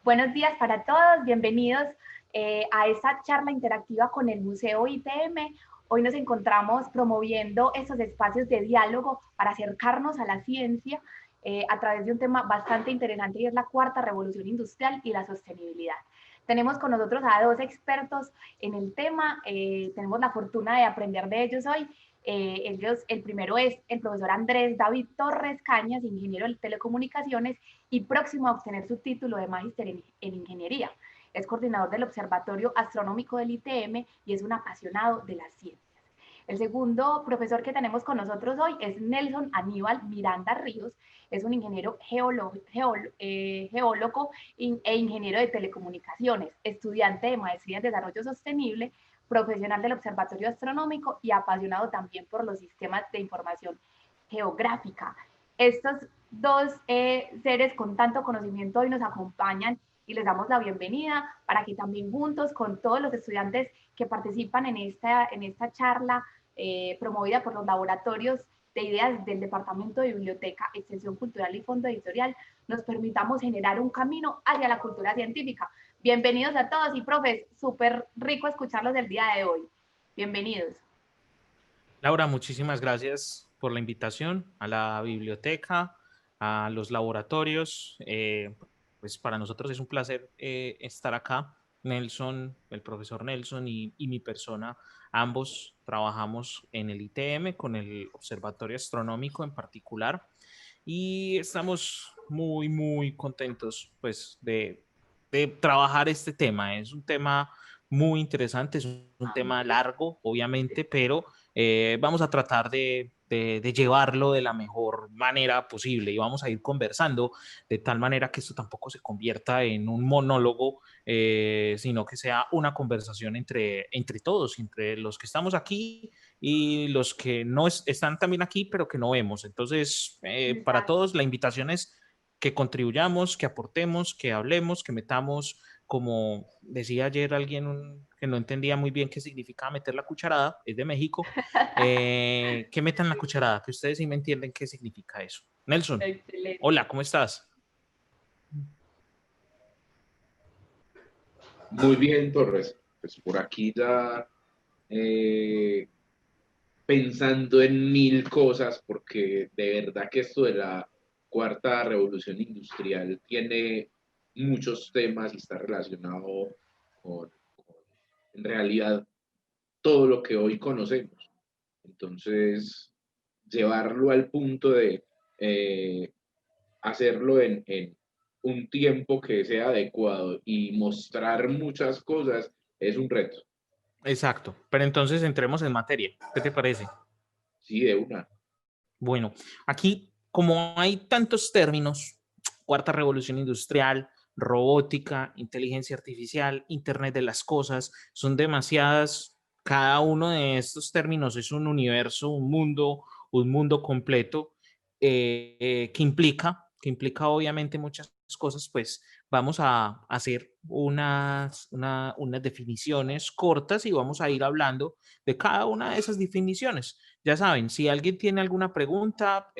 Buenos días para todos, bienvenidos a esta charla interactiva con el Museo ITM. Hoy nos encontramos promoviendo estos espacios de diálogo para acercarnos a la ciencia a través de un tema bastante interesante y es la cuarta revolución industrial y la sostenibilidad. Tenemos con nosotros a dos expertos en el tema, tenemos la fortuna de aprender de ellos hoy. El primero es el profesor Andrés David Torres Cañas, ingeniero de telecomunicaciones y próximo a obtener su título de magíster en ingeniería. Es coordinador del Observatorio Astronómico del ITM y es un apasionado de las ciencias. El segundo profesor que tenemos con nosotros hoy es Nelson Aníbal Miranda Ríos. Es un ingeniero geólogo e ingeniero de telecomunicaciones, estudiante de maestría en desarrollo sostenible, profesional del Observatorio Astronómico y apasionado también por los sistemas de información geográfica. Estos dos seres con tanto conocimiento hoy nos acompañan y les damos la bienvenida para que también juntos con todos los estudiantes que participan en esta charla promovida por los laboratorios de ideas del Departamento de Biblioteca, Extensión Cultural y Fondo Editorial, nos permitamos generar un camino hacia la cultura científica. Bienvenidos a todos y profes, súper rico escucharlos el día de hoy. Bienvenidos. Laura, muchísimas gracias por la invitación a la biblioteca, a los laboratorios. Pues para nosotros es un placer estar acá. Nelson, el profesor Nelson y mi persona, ambos trabajamos en el ITM con el Observatorio Astronómico en particular y estamos muy contentos pues de trabajar este tema. Es un tema muy interesante, es un tema largo, obviamente, pero vamos a tratar de llevarlo de la mejor manera posible y vamos a ir conversando de tal manera que esto tampoco se convierta en un monólogo, sino que sea una conversación entre todos, entre los que estamos aquí y los que no están también aquí, pero que no vemos. Entonces, para Exacto. todos, la invitación es que contribuyamos, que aportemos, que hablemos, que metamos, como decía ayer alguien que no entendía muy bien qué significaba meter la cucharada, es de México, que metan la cucharada, que ustedes sí me entienden qué significa eso. Nelson, Excelente. hola, ¿cómo estás? Muy bien, Torres. Pues por aquí ya eh, pensando en mil cosas, porque de verdad que esto de la cuarta revolución industrial tiene muchos temas y está relacionado con, en realidad, todo lo que hoy conocemos. Entonces, llevarlo al punto de hacerlo en un tiempo que sea adecuado y mostrar muchas cosas es un reto. Exacto, pero entonces entremos en materia. ¿Qué te parece? Sí, de una. Bueno, aquí como hay tantos términos, cuarta revolución industrial, robótica, inteligencia artificial, Internet de las cosas, son demasiadas. Cada uno de estos términos es un universo, un mundo completo que implica obviamente muchas cosas, pues vamos a hacer unas definiciones cortas y vamos a ir hablando de cada una de esas definiciones. Ya saben, si alguien tiene alguna pregunta,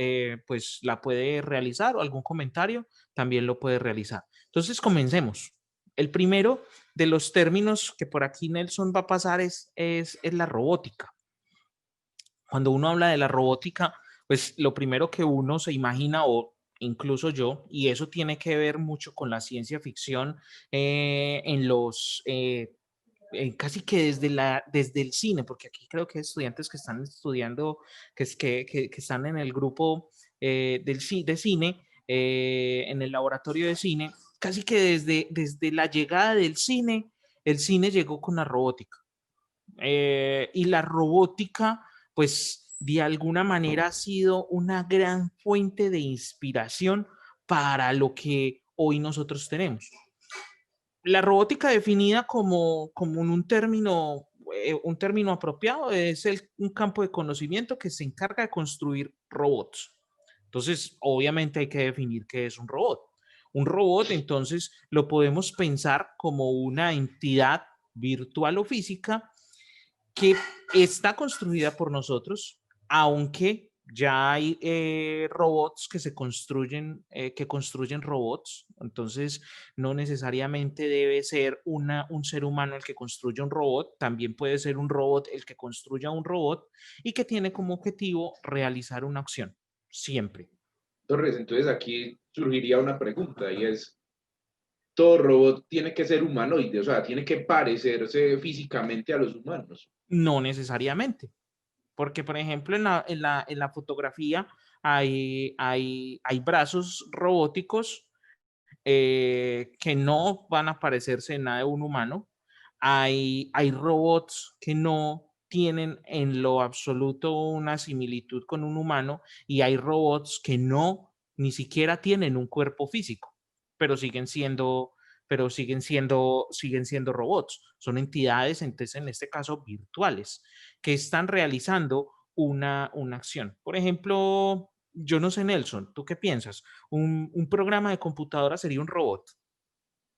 pues la puede realizar o algún comentario, también lo puede realizar. Entonces, comencemos. El primero de los términos que por aquí Nelson va a pasar es la robótica. Cuando uno habla de la robótica, pues lo primero que uno se imagina, o incluso yo, y eso tiene que ver mucho con la ciencia ficción en los casi que desde el cine, porque aquí creo que hay estudiantes que están estudiando, que están en el grupo de cine, en el laboratorio de cine, casi que desde la llegada del cine, el cine llegó con la robótica. Y la robótica, pues de alguna manera ha sido una gran fuente de inspiración para lo que hoy nosotros tenemos. La robótica definida como un término apropiado es un campo de conocimiento que se encarga de construir robots. Entonces, obviamente hay que definir qué es un robot. Un robot, entonces, lo podemos pensar como una entidad virtual o física que está construida por nosotros, aunque Ya hay robots que construyen robots, entonces no necesariamente debe ser un ser humano el que construya un robot, también puede ser un robot el que construya un robot y que tiene como objetivo realizar una acción, siempre. Torres, entonces aquí surgiría una pregunta y es, ¿todo robot tiene que ser humanoide? O sea, tiene que parecerse físicamente a los humanos. No necesariamente. Porque, por ejemplo, en la fotografía hay brazos robóticos que no van a parecerse en nada de un humano. Hay robots que no tienen en lo absoluto una similitud con un humano y hay robots que no, ni siquiera tienen un cuerpo físico, pero siguen siendo robots. Son entidades, entonces, en este caso, virtuales, que están realizando una acción. Por ejemplo, yo no sé, Nelson, ¿tú qué piensas? Un programa de computadora sería un robot.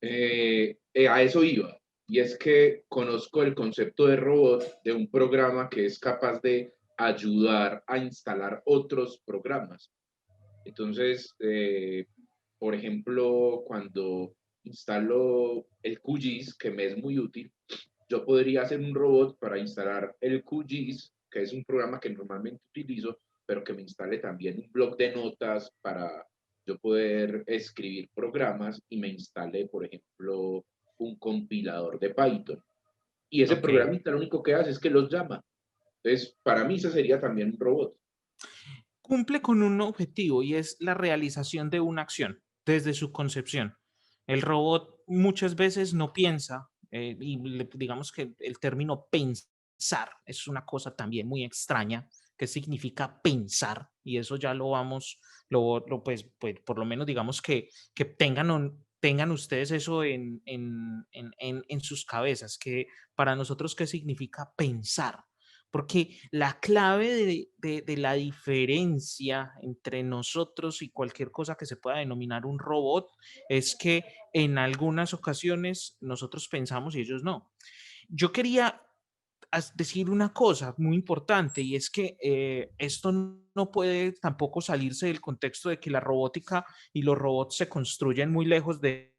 A eso iba. Y es que conozco el concepto de robot de un programa que es capaz de ayudar a instalar otros programas. Entonces, por ejemplo, cuando instalo el QGIS, que me es muy útil, yo podría hacer un robot para instalar el QGIS, que es un programa que normalmente utilizo, pero que me instale también un bloc de notas para yo poder escribir programas y me instale, por ejemplo, un compilador de Python. Y ese Ok. programita lo único que hace es que los llama. Entonces, para mí ese sería también un robot. Cumple con un objetivo y es la realización de una acción desde su concepción. El robot muchas veces no piensa, digamos que el término pensar es una cosa también muy extraña, que significa pensar, y eso ya lo vamos, pues por lo menos digamos que tengan ustedes eso en sus cabezas, que para nosotros, ¿qué significa pensar? Porque la clave de la diferencia entre nosotros y cualquier cosa que se pueda denominar un robot es que en algunas ocasiones nosotros pensamos y ellos no. Yo quería decir una cosa muy importante y es que esto no puede tampoco salirse del contexto de que la robótica y los robots se construyen muy lejos de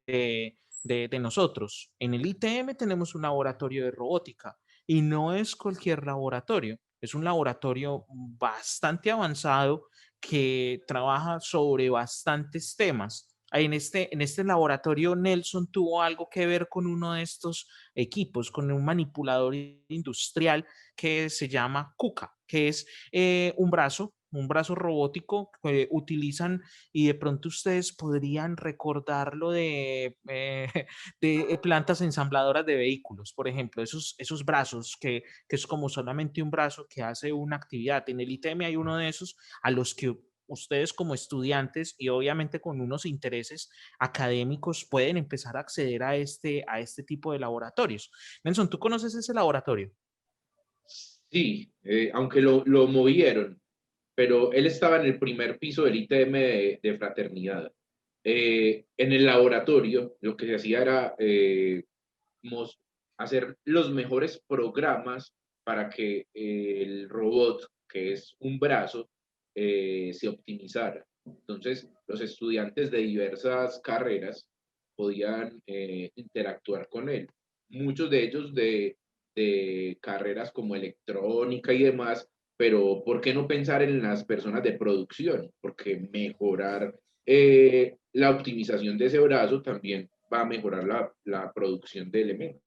nosotros. En el ITM tenemos un laboratorio de robótica y no es cualquier laboratorio, es un laboratorio bastante avanzado que trabaja sobre bastantes temas. En este laboratorio, Nelson tuvo algo que ver con uno de estos equipos, con un manipulador industrial que se llama KUKA, que es un brazo robótico que utilizan y de pronto ustedes podrían recordarlo de plantas ensambladoras de vehículos, por ejemplo, esos brazos que es como solamente un brazo que hace una actividad. En el ITM hay uno de esos a los que ustedes como estudiantes y obviamente con unos intereses académicos pueden empezar a acceder a este tipo de laboratorios. Nelson, ¿tú conoces ese laboratorio? Sí, aunque lo movieron, pero él estaba en el primer piso del ITM de fraternidad. En el laboratorio, lo que se hacía era hacer los mejores programas para que el robot, que es un brazo, se optimizara. Entonces, los estudiantes de diversas carreras podían interactuar con él. Muchos de ellos de carreras como electrónica y demás, pero ¿por qué no pensar en las personas de producción? Porque mejorar la optimización de ese brazo también va a mejorar la producción de elementos.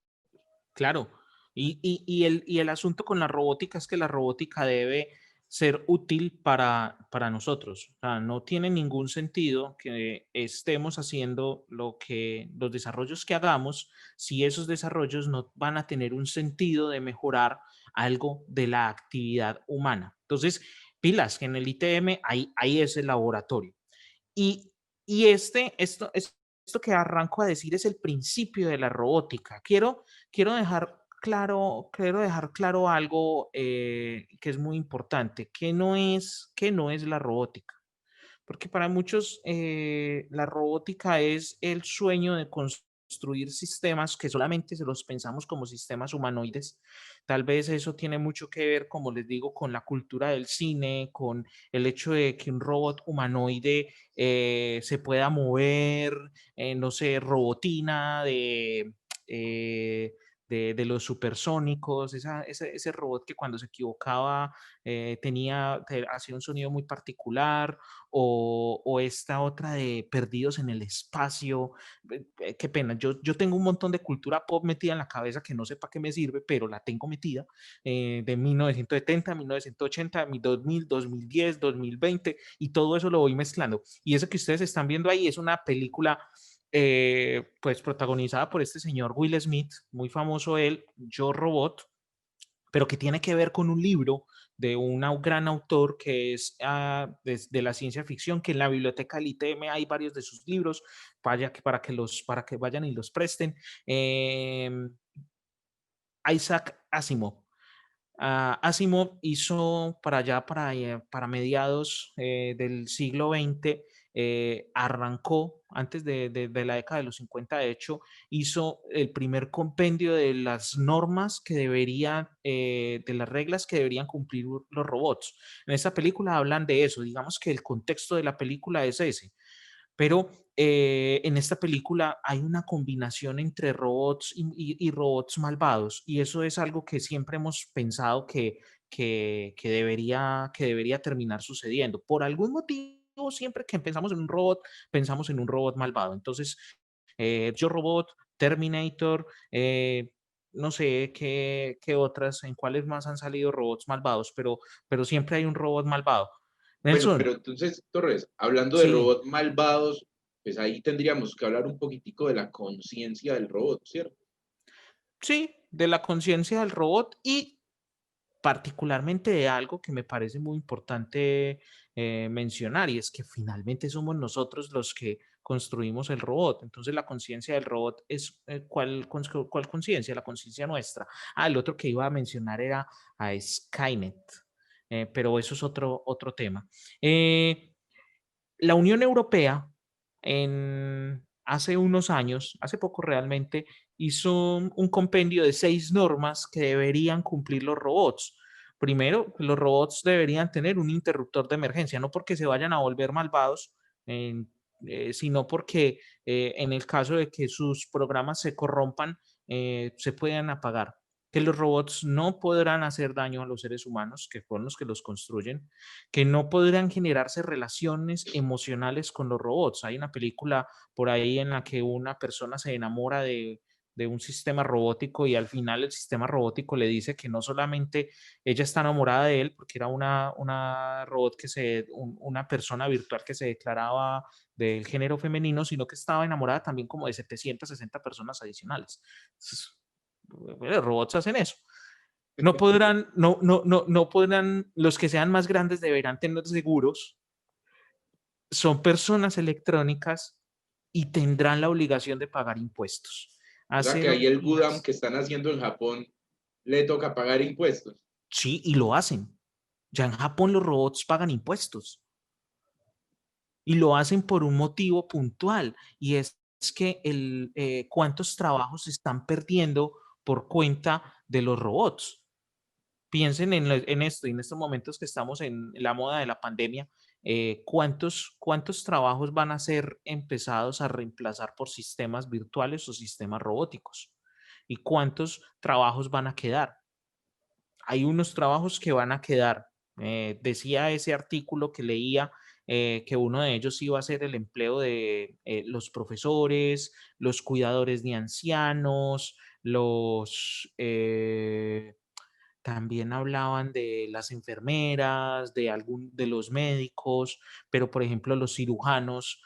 Claro. Y el asunto con la robótica es que la robótica debe ser útil para nosotros. O sea, no tiene ningún sentido que estemos haciendo los desarrollos que hagamos si esos desarrollos no van a tener un sentido de mejorar algo de la actividad humana. Entonces, pilas, que en el ITM hay ese laboratorio. Y, esto que arranco a decir es el principio de la robótica. Quiero dejar claro algo que es muy importante, que no es la robótica. Porque para muchos la robótica es el sueño de construir construir sistemas que solamente se los pensamos como sistemas humanoides. Tal vez eso tiene mucho que ver, como les digo, con la cultura del cine, con el hecho de que un robot humanoide se pueda mover, no sé, robotina eh, de los supersónicos, ese robot que cuando se equivocaba hacía un sonido muy particular, o esta otra de Perdidos en el Espacio. Qué pena, yo tengo un montón de cultura pop metida en la cabeza que no sé para qué me sirve, pero la tengo metida, de 1970, 1980, 2000, 2010, 2020, y todo eso lo voy mezclando. Y eso que ustedes están viendo ahí es una película pues protagonizada por este señor Will Smith, muy famoso él, Yo Robot, pero que tiene que ver con un libro de un gran autor que es de la ciencia ficción, que en la biblioteca del ITM hay varios de sus libros, para que vayan y los presten. Isaac Asimov. Asimov hizo para allá, para mediados del siglo XX, arrancó, antes de la década de los 50, de hecho, hizo el primer compendio de las normas que deberían, de las reglas que deberían cumplir los robots. En esta película hablan de eso, digamos que el contexto de la película es ese. Pero en esta película hay una combinación entre robots y robots malvados, y eso es algo que siempre hemos pensado que debería terminar sucediendo. Por algún motivo, siempre que pensamos en un robot, pensamos en un robot malvado. Entonces, Yo Robot, Terminator, no sé qué otras, en cuáles más han salido robots malvados, pero siempre hay un robot malvado. Bueno, Nelson, pero entonces, Torres, hablando de sí. robots malvados, pues ahí tendríamos que hablar un poquitico de la conciencia del robot, ¿cierto? Sí, de la conciencia del robot, y particularmente de algo que me parece muy importante mencionar, y es que finalmente somos nosotros los que construimos el robot. Entonces la conciencia del robot es, ¿cuál conciencia? La conciencia nuestra. El otro que iba a mencionar era a Skynet, pero eso es otro tema. La Unión Europea hace unos años, hace poco realmente, hizo un compendio de 6 normas que deberían cumplir los robots. Primero, los robots deberían tener un interruptor de emergencia, no porque se vayan a volver malvados, eh, sino porque en el caso de que sus programas se corrompan, se puedan apagar. Que los robots no podrán hacer daño a los seres humanos, que fueron los que los construyen, que no podrán generarse relaciones emocionales con los robots. Hay una película por ahí en la que una persona se enamora de un sistema robótico, y al final el sistema robótico le dice que no solamente ella está enamorada de él, porque era una robot una persona virtual que se declaraba del género femenino, sino que estaba enamorada también como de 760 personas adicionales. Entonces, los robots hacen eso. No podrán, los que sean más grandes deberán tener seguros, son personas electrónicas y tendrán la obligación de pagar impuestos. O sea Hace que ahí unos el Gundam días, que están haciendo en Japón le toca pagar impuestos. sí, y lo hacen. Ya en Japón los robots pagan impuestos, y lo hacen por un motivo puntual, y es que cuántos trabajos se están perdiendo por cuenta de los robots. Piensen en esto, y en estos momentos que estamos en la moda de la pandemia, ¿cuántos trabajos van a ser empezados a reemplazar por sistemas virtuales o sistemas robóticos? ¿Y cuántos trabajos van a quedar? Hay unos trabajos que van a quedar. Decía ese artículo que leía, que uno de ellos iba a ser el empleo de los profesores, los cuidadores de ancianos, también hablaban de las enfermeras, de los médicos, pero por ejemplo los cirujanos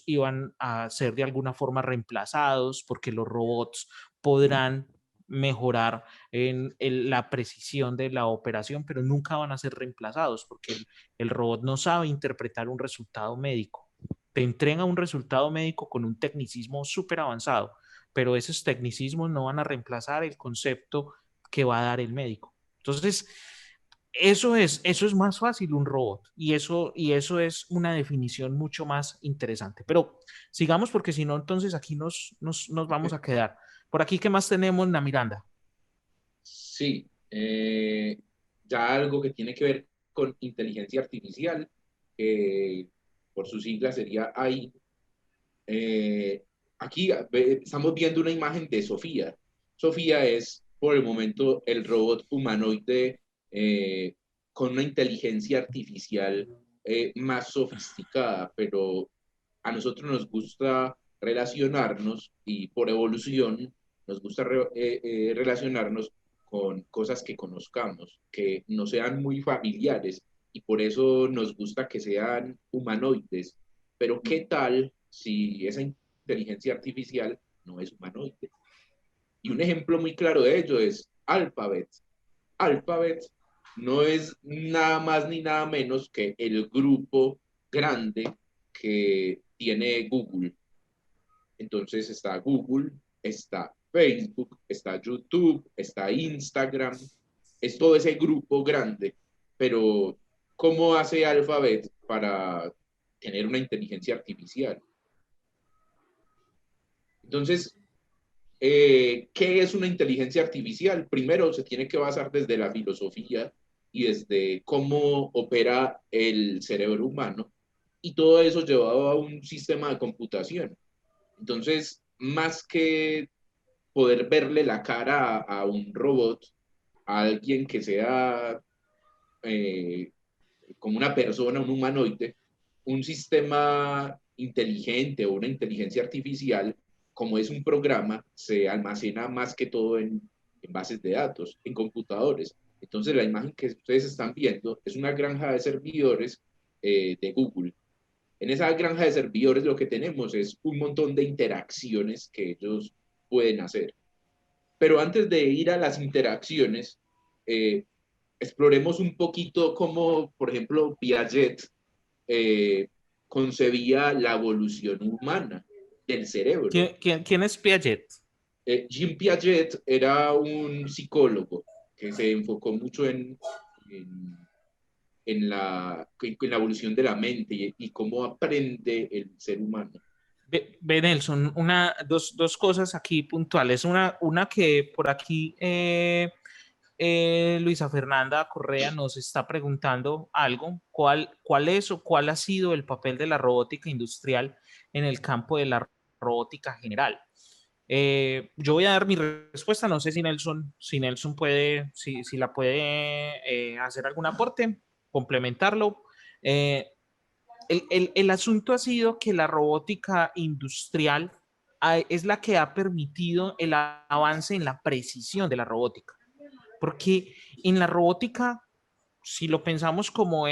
iban a ser de alguna forma reemplazados, porque los robots podrán mejorar en la precisión de la operación, pero nunca van a ser reemplazados, porque el robot no sabe interpretar un resultado médico. Te entrega un resultado médico con un tecnicismo súper avanzado, pero esos tecnicismos no van a reemplazar el concepto que va a dar el médico. Entonces, eso es más fácil un robot y eso es una definición mucho más interesante. Pero sigamos porque si no, entonces aquí nos vamos a quedar. Por aquí, ¿qué más tenemos, Na Miranda? Sí, ya algo que tiene que ver con inteligencia artificial, que por sus siglas sería AI. Eh, Aquí estamos viendo una imagen de Sofía. Sofía es por el momento el robot humanoide con una inteligencia artificial más sofisticada, pero a nosotros nos gusta relacionarnos y por evolución nos gusta relacionarnos con cosas que conozcamos, que no sean muy familiares y por eso nos gusta que sean humanoides. Pero ¿qué tal si esa inteligencia artificial no es humanoide? Y un ejemplo muy claro de ello es Alphabet. Alphabet no es nada más ni nada menos que el grupo grande que tiene Google. Entonces está Google, está Facebook, está YouTube, está Instagram, es todo ese grupo grande. Pero ¿cómo hace Alphabet para tener una inteligencia artificial? Entonces, ¿qué es una inteligencia artificial? Primero, se tiene que basar desde la filosofía y desde cómo opera el cerebro humano, y todo eso llevado a un sistema de computación. Entonces, más que poder verle la cara a un robot, a alguien que sea eh, como una persona, un humanoide, un sistema inteligente o una inteligencia artificial, como es un programa, se almacena más que todo en bases de datos, en computadores. Entonces, la imagen que ustedes están viendo es una granja de servidores de Google. En esa granja de servidores lo que tenemos es un montón de interacciones que ellos pueden hacer. Pero antes de ir a las interacciones, eh, exploremos un poquito cómo, por ejemplo, Piaget eh, concebía la evolución humana del cerebro. ¿Quién es Piaget? Jean Piaget era un psicólogo que se enfocó mucho en, en la evolución de la mente y cómo aprende el ser humano. Ve, Nelson, dos cosas aquí puntuales. Una que por aquí Luisa Fernanda Correa nos está preguntando algo. ¿Cuál es o cuál ha sido el papel de la robótica industrial en el campo de la robótica general? Yo voy a dar mi respuesta. No sé si Nelson puede, si la puede hacer algún aporte, complementarlo. Eh, el asunto ha sido que la robótica industrial es la que ha permitido el avance en la precisión de la robótica. Porque en la robótica, si lo pensamos como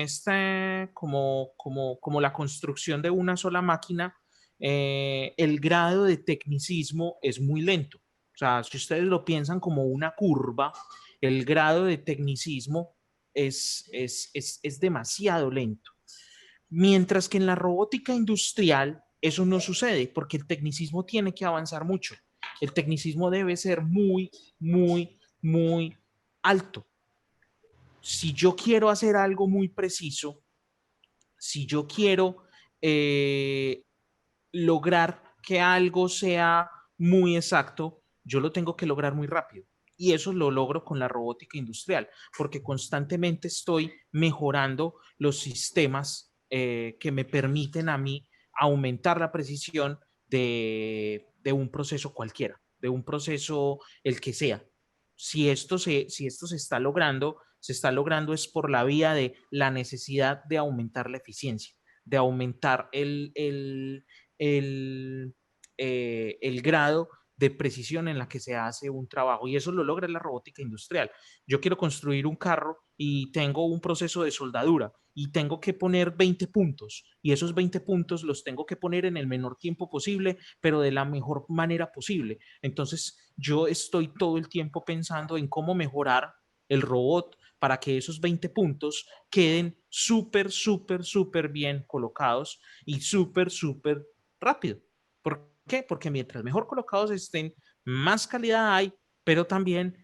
como la construcción de una sola máquina, el grado de tecnicismo es muy lento. O sea, si ustedes lo piensan como una curva, el grado de tecnicismo es demasiado lento. Mientras que en la robótica industrial eso no sucede porque el tecnicismo tiene que avanzar mucho. El tecnicismo debe ser muy alto. Si yo quiero hacer algo muy preciso, si yo quiero eh, lograr que algo sea muy exacto, yo lo tengo que lograr muy rápido. Y eso lo logro con la robótica industrial, porque constantemente estoy mejorando los sistemas que me permiten a mí aumentar la precisión de un proceso cualquiera, de un proceso el que sea. Si esto se está logrando es por la vía de la necesidad de aumentar la eficiencia, de aumentar el, el grado de precisión en la que se hace un trabajo y eso lo logra la robótica industrial. Yo quiero construir un carro y tengo un proceso de soldadura y tengo que poner 20 puntos y esos 20 puntos los tengo que poner en el menor tiempo posible, pero de la mejor manera posible. Entonces yo estoy todo el tiempo pensando en cómo mejorar el robot para que esos 20 puntos queden súper bien colocados y súper rápido. ¿Por qué? Porque mientras mejor colocados estén, más calidad hay, pero también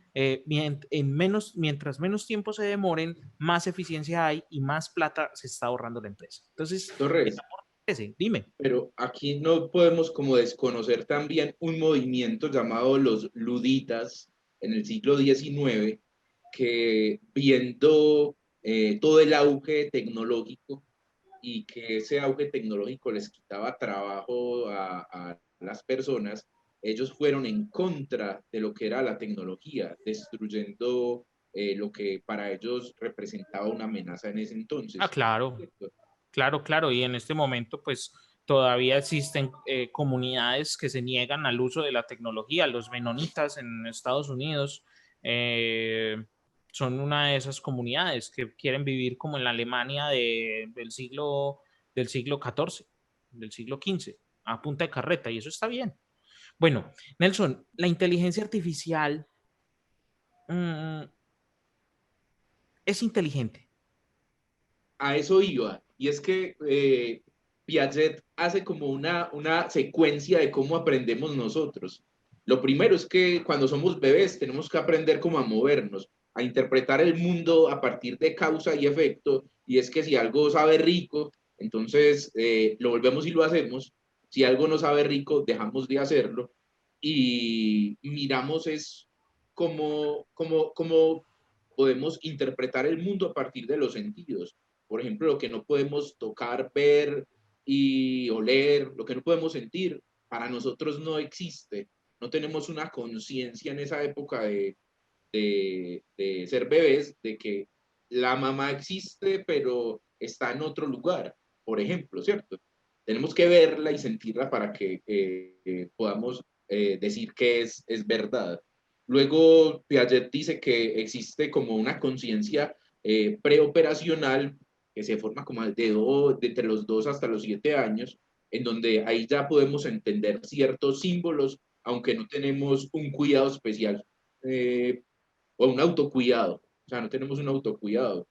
mientras menos tiempo se demoren, más eficiencia hay y más plata se está ahorrando la empresa. Entonces, el Torres, aporte es ese. Dime. pero aquí no podemos como desconocer también un movimiento llamado los luditas en el siglo XIX, que viendo todo el auge tecnológico y que ese auge tecnológico les quitaba trabajo a las personas, ellos fueron en contra de lo que era la tecnología, destruyendo lo que para ellos representaba una amenaza en ese Ah, entonces. claro, ¿Cierto? claro, claro. Y en este momento, pues todavía existen comunidades que se niegan al uso de la tecnología. Los menonitas en Estados Unidos son una de esas comunidades que quieren vivir como en la Alemania del siglo XIV, del siglo XV, a punta de carreta, y eso está bien. Bueno, Nelson, la inteligencia artificial mm, es inteligente. A eso iba. Y es que Piaget hace como una secuencia de cómo aprendemos nosotros. Lo primero es que cuando somos bebés tenemos que aprender cómo a movernos, a interpretar el mundo a partir de causa y efecto. Y es que si algo sabe rico, entonces lo volvemos y lo hacemos. Si algo no sabe rico, dejamos de hacerlo. Y miramos es cómo podemos interpretar el mundo a partir de los sentidos. Por ejemplo, lo que no podemos tocar, ver y oler, lo que no podemos sentir, para nosotros no existe. No tenemos una conciencia en esa época de ser bebés, de que la mamá existe, pero está en otro lugar, por ejemplo, ¿cierto? Tenemos que verla y sentirla para que podamos decir que es verdad. Luego, Piaget dice que existe como una conciencia preoperacional que se forma como de entre los 2 hasta los 7 años, en donde ahí ya podemos entender ciertos símbolos, aunque no tenemos un cuidado especial o un autocuidado, o sea, no tenemos un autocuidado.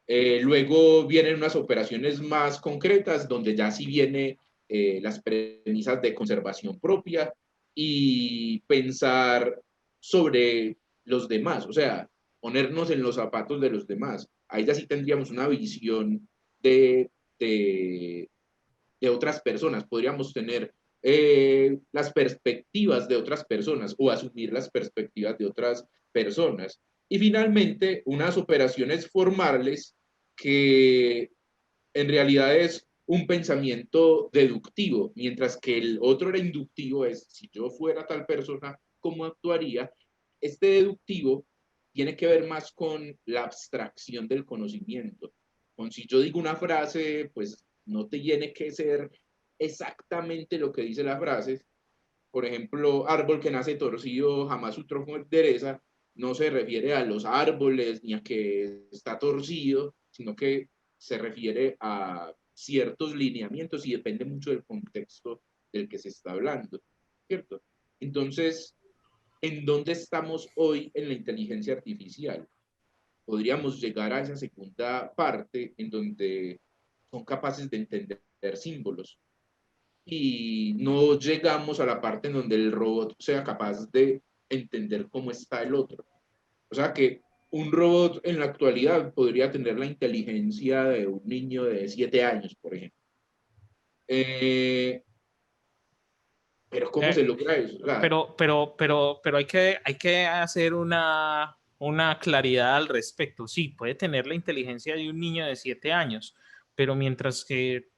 Luego vienen unas operaciones más concretas donde ya sí viene las premisas de conservación propia y pensar sobre los demás, o sea, ponernos en los zapatos de los demás. Ahí ya sí tendríamos una visión de, de, de otras personas, podríamos tener las perspectivas de otras personas o asumir las perspectivas de otras personas. Y finalmente, unas operaciones formales que en realidad es un pensamiento deductivo, mientras que el otro era inductivo, es si yo fuera tal persona, ¿cómo actuaría? Este deductivo tiene que ver más con la abstracción del conocimiento. Con si yo digo una frase, pues no tiene que ser exactamente lo que dice la frase. Por ejemplo, árbol que nace torcido, jamás su tronco endereza, no se refiere a los árboles ni a que está torcido, sino que se refiere a ciertos lineamientos y depende mucho del contexto del que se está hablando, ¿cierto? Entonces, ¿en dónde estamos hoy en la inteligencia artificial? Podríamos llegar a esa segunda parte en donde son capaces de entender símbolos y no llegamos a la parte en donde el robot sea capaz de entender cómo está el otro. O sea que un robot en la actualidad podría tener la inteligencia de un niño de 7 años, por ejemplo. Eh, pero ¿cómo Eh, se logra eso? O sea, pero hay que hacer una claridad al respecto. Sí, puede tener la inteligencia de un niño de 7 años, pero mientras que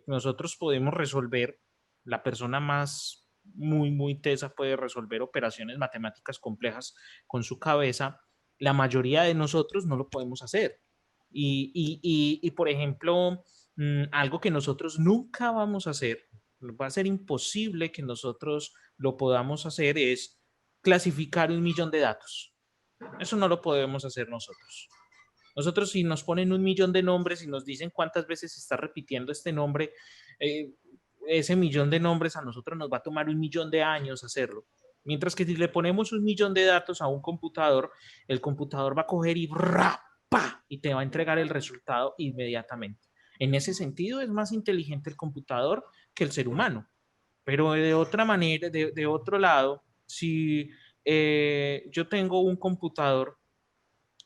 nosotros podemos resolver, la persona más muy tesa puede resolver operaciones matemáticas complejas con su cabeza, la mayoría de nosotros no lo podemos hacer. Por ejemplo, algo que nosotros nunca vamos a hacer, va a ser imposible que nosotros lo podamos hacer, es clasificar 1 millón de datos. Eso no lo podemos hacer nosotros. Nosotros, si nos ponen 1 millón de nombres y nos dicen cuántas veces se está repitiendo este nombre, eh, ese millón de nombres a nosotros nos va a tomar 1 millón de años hacerlo. Mientras que si le ponemos 1 millón de datos a un computador, el computador va a coger y ¡pa! Y te va a entregar el resultado inmediatamente. En ese sentido, es más inteligente el computador que el ser humano. Pero de otra manera, de otro lado, si yo tengo un computador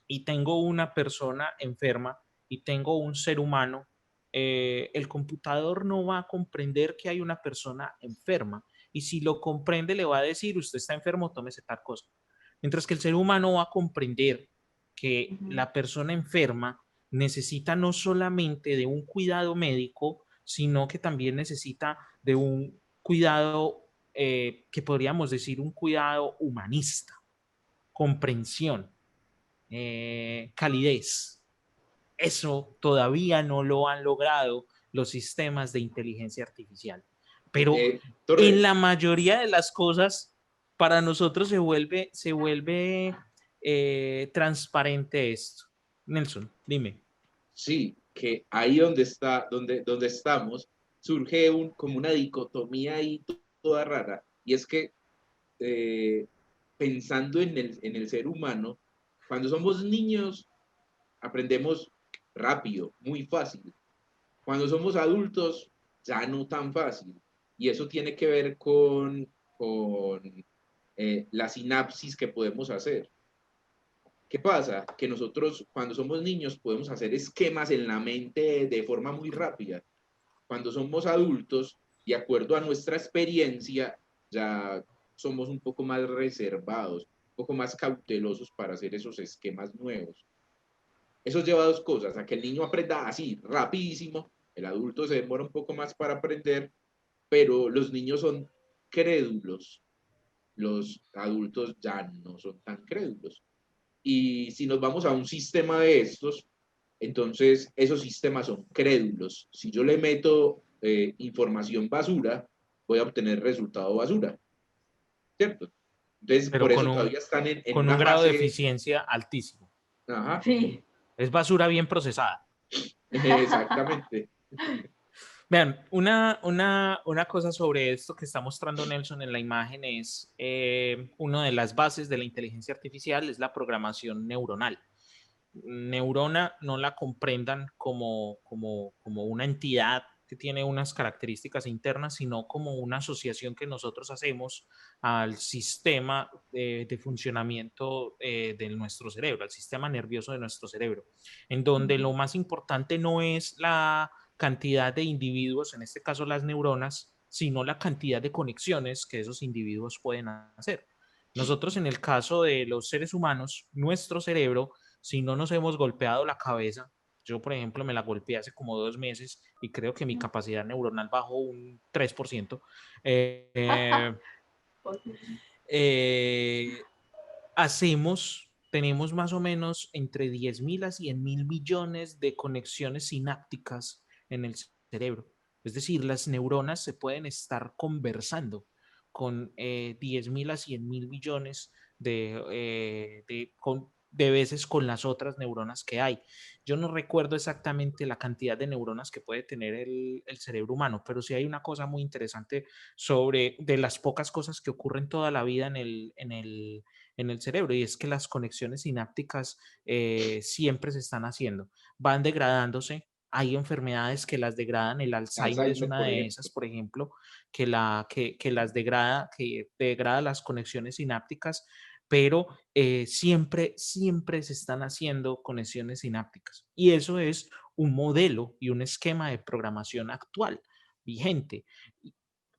y tengo una persona enferma y tengo un ser humano, el computador no va a comprender que hay una persona enferma. Y si lo comprende, le va a decir, usted está enfermo, tómese tal cosa. Mientras que el ser humano va a comprender que Ujú. la persona enferma necesita no solamente de un cuidado médico, sino que también necesita de un cuidado, que podríamos decir un cuidado humanista, comprensión, calidez. Eso todavía no lo han logrado los sistemas de inteligencia artificial. Pero en Torres, la mayoría de las cosas, para nosotros se vuelve transparente esto. Nelson, dime. sí, que ahí donde estamos, surge como una dicotomía ahí toda rara, y es que eh, pensando en el ser humano, cuando somos niños aprendemos rápido, muy fácil. Cuando somos adultos, ya no tan fácil. Y eso tiene que ver con la sinapsis que podemos hacer. ¿Qué pasa? Que nosotros cuando somos niños podemos hacer esquemas en la mente de forma muy rápida. Cuando somos adultos, de acuerdo a nuestra experiencia, ya somos un poco más reservados, un poco más cautelosos para hacer esos esquemas nuevos. Eso lleva a dos cosas, a que el niño aprenda así, rapidísimo, el adulto se demora un poco más para aprender, pero los niños son crédulos, los adultos ya no son tan crédulos. Y si nos vamos a un sistema de estos, entonces esos sistemas son crédulos. Si yo le meto información basura, voy a obtener resultado basura, ¿cierto? Entonces, Pero por con eso un, todavía están en con un una grado de fase, eficiencia altísimo. ajá, Sí. Es basura bien procesada. exactamente. Vean, una cosa sobre esto que está mostrando Nelson en la imagen es una de las bases de la inteligencia artificial, es la programación neuronal. Neurona no la comprendan como una entidad que tiene unas características internas, sino como una asociación que nosotros hacemos al sistema de funcionamiento de nuestro cerebro, al sistema nervioso de nuestro cerebro, en donde lo más importante no es la cantidad de individuos, en este caso las neuronas, sino la cantidad de conexiones que esos individuos pueden hacer. Nosotros en el caso de los seres humanos, nuestro cerebro, si no nos hemos golpeado la cabeza, yo por ejemplo me la golpeé hace como 2 meses y creo que mi capacidad neuronal bajó un 3%, eh, eh, tenemos más o menos entre 10.000 a 100.000 millones de conexiones sinápticas en el cerebro. Es decir, las neuronas se pueden estar conversando con 10.000 a 100.000 millones de veces con las otras neuronas que hay. Yo no recuerdo exactamente la cantidad de neuronas que puede tener el cerebro humano, pero sí hay una cosa muy interesante sobre de las pocas cosas que ocurren toda la vida en el cerebro, y es que las conexiones sinápticas siempre se están haciendo, van degradándose. Hay enfermedades que las degradan, el Alzheimer es Alzheimer, una por de ejemplo. esas, por ejemplo, que las degrada, que degrada las conexiones sinápticas, pero siempre se están haciendo conexiones sinápticas. Y eso es un modelo y un esquema de programación actual, vigente.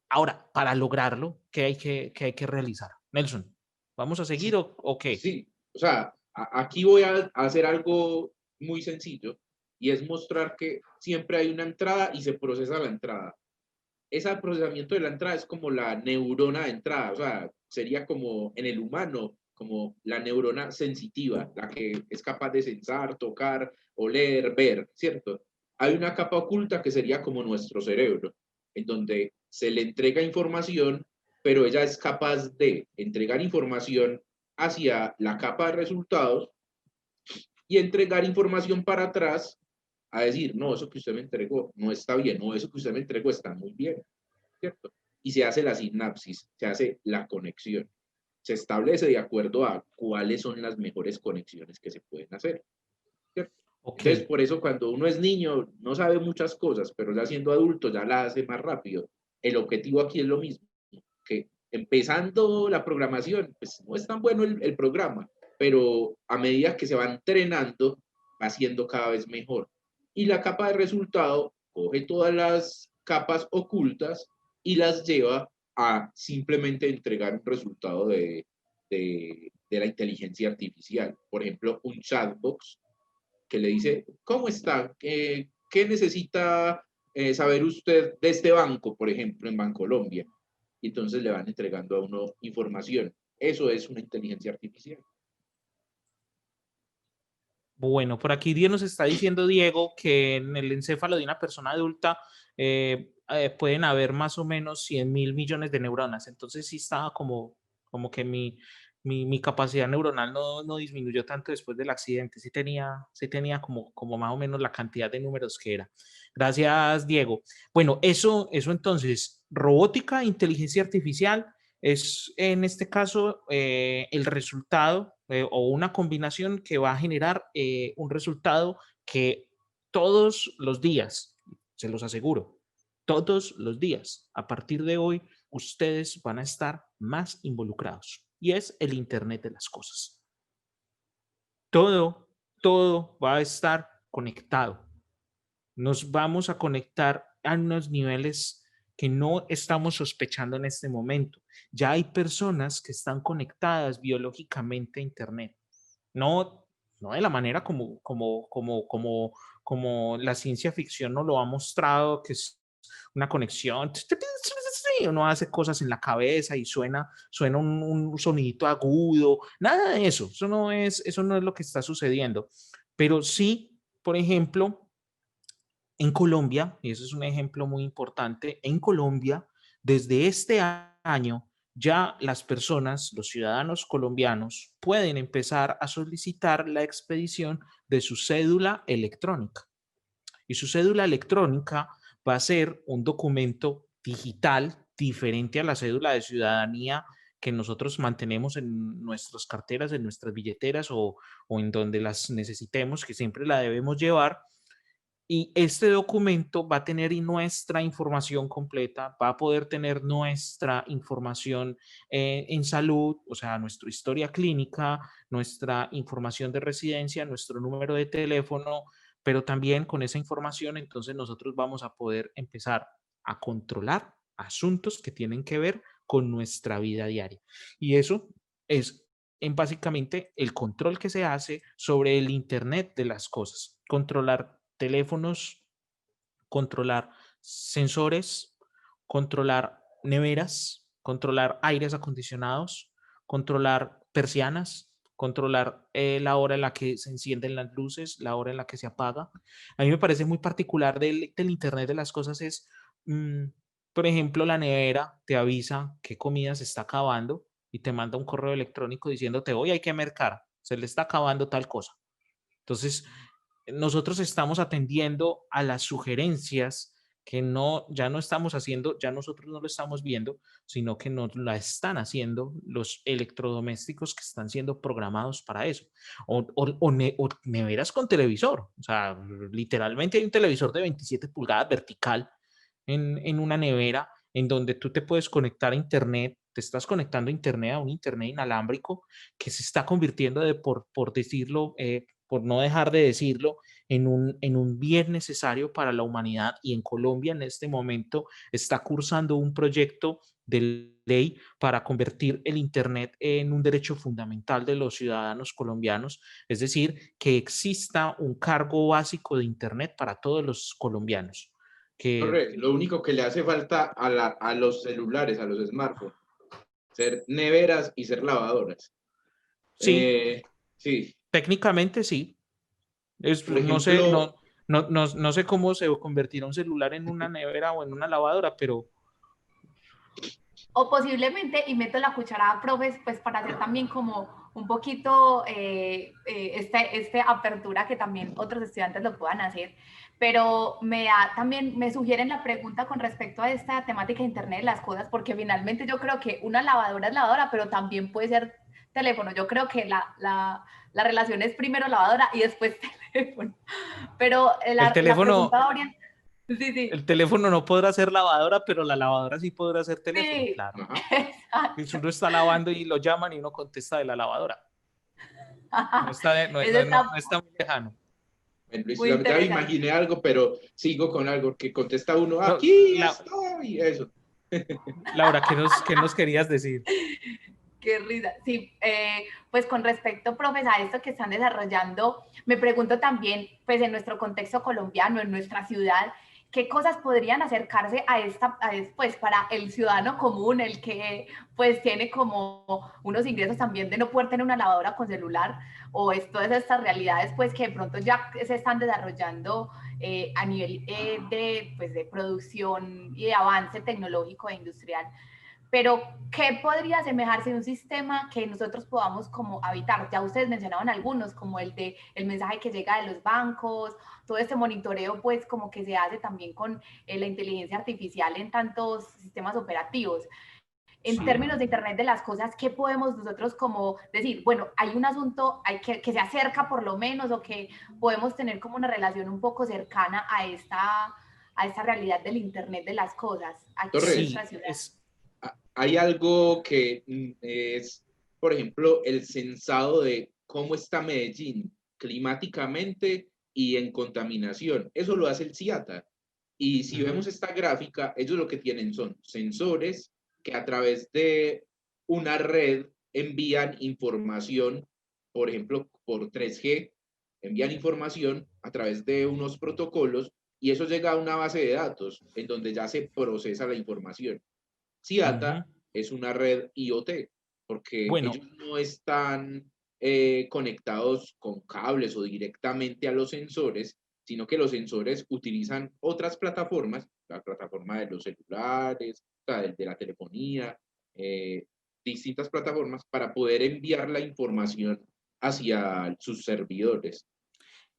Ahora, para lograrlo, ¿qué hay que realizar? Nelson, ¿vamos a seguir Sí, o qué? sí. O sea, aquí voy a hacer algo muy sencillo y es mostrar que siempre hay una entrada y se procesa la entrada. Ese procesamiento de la entrada es como la neurona de entrada, o sea, sería como en el humano, como la neurona sensitiva, la que es capaz de sensar, tocar, oler, ver, ¿cierto? Hay una capa oculta que sería como nuestro cerebro, en donde se le entrega información, pero ella es capaz de entregar información hacia la capa de resultados y entregar información para atrás a decir, no, eso que usted me entregó no está bien, no, eso que usted me entregó está muy bien, ¿cierto? Y se hace la sinapsis, se hace la conexión, se establece de acuerdo a cuáles son las mejores conexiones que se pueden hacer, ¿cierto? Ok, Entonces, por eso cuando uno es niño no sabe muchas cosas, pero ya siendo adulto ya la hace más rápido. El objetivo aquí es lo mismo, que empezando la programación, pues no es tan bueno el programa, pero a medida que se va entrenando, va siendo cada vez mejor. Y la capa de resultado coge todas las capas ocultas y las lleva a simplemente entregar un resultado de la inteligencia artificial. Por ejemplo, un chatbox que le dice, ¿cómo está? ¿Qué necesita saber usted de este banco, por ejemplo, en Bancolombia? Y entonces le van entregando a uno información. Eso es una inteligencia artificial. Bueno, por aquí nos está diciendo Diego que en el encéfalo de una persona adulta pueden haber más o menos 100.000 millones de neuronas. Entonces sí estaba como que mi capacidad neuronal no disminuyó tanto después del accidente. Sí tenía como más o menos la cantidad de números que era. Gracias, Diego. Bueno, eso entonces, robótica, inteligencia artificial es en este caso el resultado o una combinación que va a generar un resultado que todos los días, se los aseguro, todos los días, a partir de hoy, ustedes van a estar más involucrados. Y es el Internet de las cosas. Todo va a estar conectado. Nos vamos a conectar a unos niveles que no estamos sospechando en este momento. Ya hay personas que están conectadas biológicamente a Internet. No de la manera como la ciencia ficción nos lo ha mostrado, que es una conexión, uno hace cosas en la cabeza y suena un sonidito agudo, nada de eso, eso no es lo que está sucediendo. Pero sí, por ejemplo, en Colombia, y eso es un ejemplo muy importante, en Colombia, desde este año, ya las personas, los ciudadanos colombianos, pueden empezar a solicitar la expedición de su cédula electrónica. Y su cédula electrónica va a ser un documento digital diferente a la cédula de ciudadanía que nosotros mantenemos en nuestras carteras, en nuestras billeteras o en donde las necesitemos, que siempre la debemos llevar. Y este documento va a tener nuestra información completa, va a poder tener nuestra información en salud, o sea, nuestra historia clínica, nuestra información de residencia, nuestro número de teléfono, pero también con esa información entonces nosotros vamos a poder empezar a controlar asuntos que tienen que ver con nuestra vida diaria. Y eso es básicamente el control que se hace sobre el Internet de las cosas, controlar teléfonos, controlar sensores, controlar neveras, controlar aires acondicionados, controlar persianas, controlar la hora en la que se encienden las luces, la hora en la que se apaga. A mí me parece muy particular del Internet de las cosas es, mmm, por ejemplo, la nevera te avisa qué comida se está acabando y te manda un correo electrónico diciéndote, hoy hay que mercar, se le está acabando tal cosa. Entonces, nosotros estamos atendiendo a las sugerencias que ya no estamos haciendo, ya nosotros no lo estamos viendo, sino que nos la están haciendo los electrodomésticos que están siendo programados para eso. O neveras con televisor. O sea, literalmente hay un televisor de 27 pulgadas vertical en una nevera en donde tú te puedes conectar a Internet, te estás conectando a Internet, a un Internet inalámbrico que se está convirtiendo, por decirlo, por no dejar de decirlo, en un bien necesario para la humanidad. Y en Colombia en este momento está cursando un proyecto de ley para convertir el Internet en un derecho fundamental de los ciudadanos colombianos, es decir, que exista un cargo básico de Internet para todos los colombianos. Lo único que le hace falta a los celulares, a los smartphones, ser neveras y ser lavadoras. Sí, Sí. técnicamente sí. Por ejemplo, No sé cómo se convertirá un celular en una nevera o en una lavadora, pero... O posiblemente, y meto la cucharada, profes, pues para hacer también como un poquito este apertura que también otros estudiantes lo puedan hacer, pero también me sugieren la pregunta con respecto a esta temática de Internet de las cosas, porque finalmente yo creo que una lavadora es lavadora, pero también puede ser teléfono. Yo creo que la relación es primero lavadora y después teléfono. Pero El la teléfono, pregunta, Oriente, Sí, sí, El teléfono no podrá ser lavadora, pero la lavadora sí podrá ser teléfono, sí, claro. Ajá. Si uno está lavando y lo llaman y uno contesta de la lavadora. No está, eso está no está muy lejano. Bueno, listo, muy ya me interesante. imaginé algo, pero sigo con algo que contesta uno, No, aquí estoy, eso. Laura, qué nos querías decir? Qué risa. Sí, pues con respecto, profes, a esto que están desarrollando, me pregunto también, pues en nuestro contexto colombiano, en nuestra ciudad, ¿qué cosas podrían acercarse a pues para el ciudadano común, el que pues tiene como unos ingresos también de no poder tener una lavadora con celular, o todas estas realidades pues que de pronto ya se están desarrollando a nivel pues, de producción y de avance tecnológico e industrial? Pero, ¿qué podría asemejarse de un sistema que nosotros podamos como habitar? Ya ustedes mencionaban algunos, como el de el mensaje que llega de los bancos, todo este monitoreo, pues, como que se hace también con la inteligencia artificial en tantos sistemas operativos. En Sí. términos de Internet de las cosas, ¿qué podemos nosotros como decir? Bueno, hay un asunto que se acerca por lo menos, o que podemos tener como una relación un poco cercana a esta realidad del Internet de las cosas aquí en Torres, nuestra ciudad. hay algo que es, por ejemplo, el censado de cómo está Medellín climáticamente y en contaminación. Eso lo hace el CIATA. Y si vemos esta gráfica, ellos lo que tienen son sensores que a través de una red envían información, por ejemplo, por 3G, envían información a través de unos protocolos y eso llega a una base de datos en donde ya se procesa la información. Ujú. CIATA es una red IoT, porque Bueno, ellos no están conectados con cables o directamente a los sensores, sino que los sensores utilizan otras plataformas, la plataforma de los celulares, o sea, de la telefonía, distintas plataformas para poder enviar la información hacia sus servidores.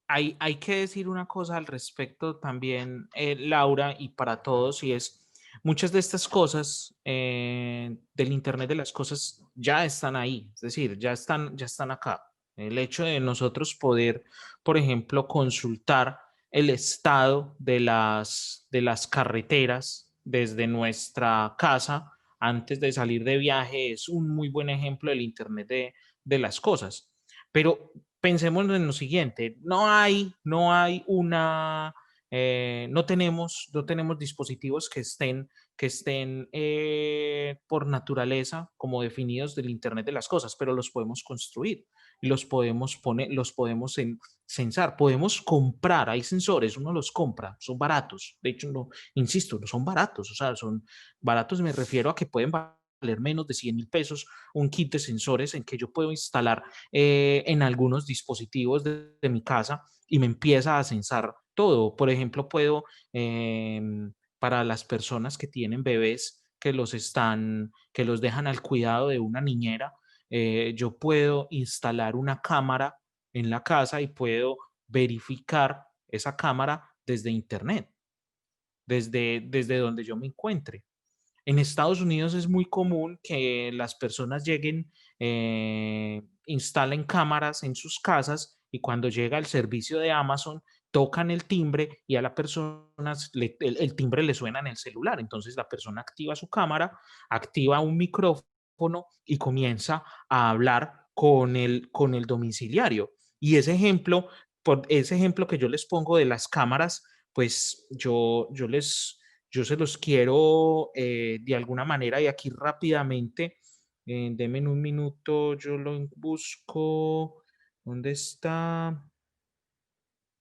hay que decir una cosa al respecto también, Laura, y para todos, y es, muchas de estas cosas del Internet de las cosas ya están ahí, es decir, ya están acá. El hecho de nosotros poder, por ejemplo, consultar el estado de las carreteras desde nuestra casa antes de salir de viaje es un muy buen ejemplo del Internet de las cosas. Pero pensemos en lo siguiente, no hay una, no tenemos dispositivos que estén por naturaleza como definidos del Internet de las cosas, pero los podemos construir, los podemos poner, los podemos censar, podemos comprar, hay sensores, uno los compra, son baratos, de hecho, no, insisto, no son baratos, o sea, son baratos, me refiero a que pueden valer menos de 100.000 pesos un kit de sensores en que yo puedo instalar en algunos dispositivos de mi casa y me empieza a censar todo. Por ejemplo, puedo, para las personas que tienen bebés que los dejan al cuidado de una niñera, yo puedo instalar una cámara en la casa y puedo verificar esa cámara desde internet, desde donde yo me encuentre. En Estados Unidos es muy común que las personas lleguen, instalen cámaras en sus casas y cuando llega el servicio de Amazon, tocan el timbre y a la persona el timbre le suena en el celular. Entonces la persona activa su cámara, activa un micrófono y comienza a hablar con el domiciliario. Y ese ejemplo, por ese ejemplo que yo les pongo de las cámaras, pues yo se los quiero de alguna manera y aquí rápidamente, denme un minuto, yo lo busco. ¿Dónde está?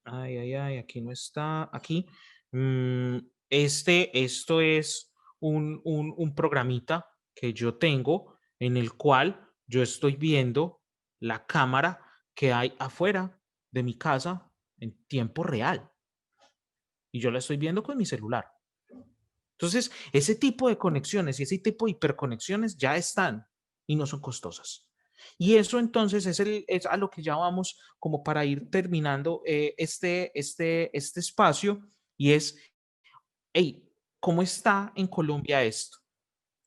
Ay, ay, ay, aquí no está. Aquí. Mm, esto es un programita que yo tengo en el cual yo estoy viendo la cámara que hay afuera de mi casa en tiempo real y yo la estoy viendo con mi celular. Entonces, ese tipo de conexiones y ese tipo de hiperconexiones ya están y no son costosas. Y eso entonces es a lo que ya vamos como para ir terminando este espacio y es, hey, ¿cómo está en Colombia esto?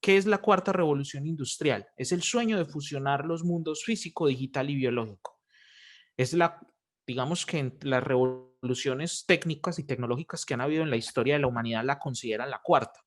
¿Qué es la cuarta revolución industrial? Es el sueño de fusionar los mundos físico, digital y biológico. Es la digamos que en las revoluciones técnicas y tecnológicas que han habido en la historia de la humanidad la consideran la cuarta.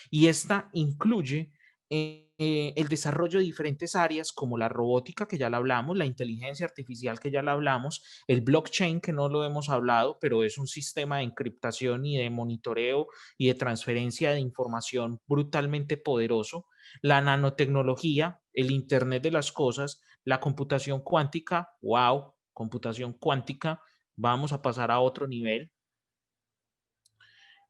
Y esta incluye el desarrollo de diferentes áreas como la robótica, que ya la hablamos, la inteligencia artificial, que ya la hablamos, el blockchain, que no lo hemos hablado, pero es un sistema de encriptación y de monitoreo y de transferencia de información brutalmente poderoso, la nanotecnología, el Internet de las cosas, la computación cuántica, wow, computación cuántica, vamos a pasar a otro nivel,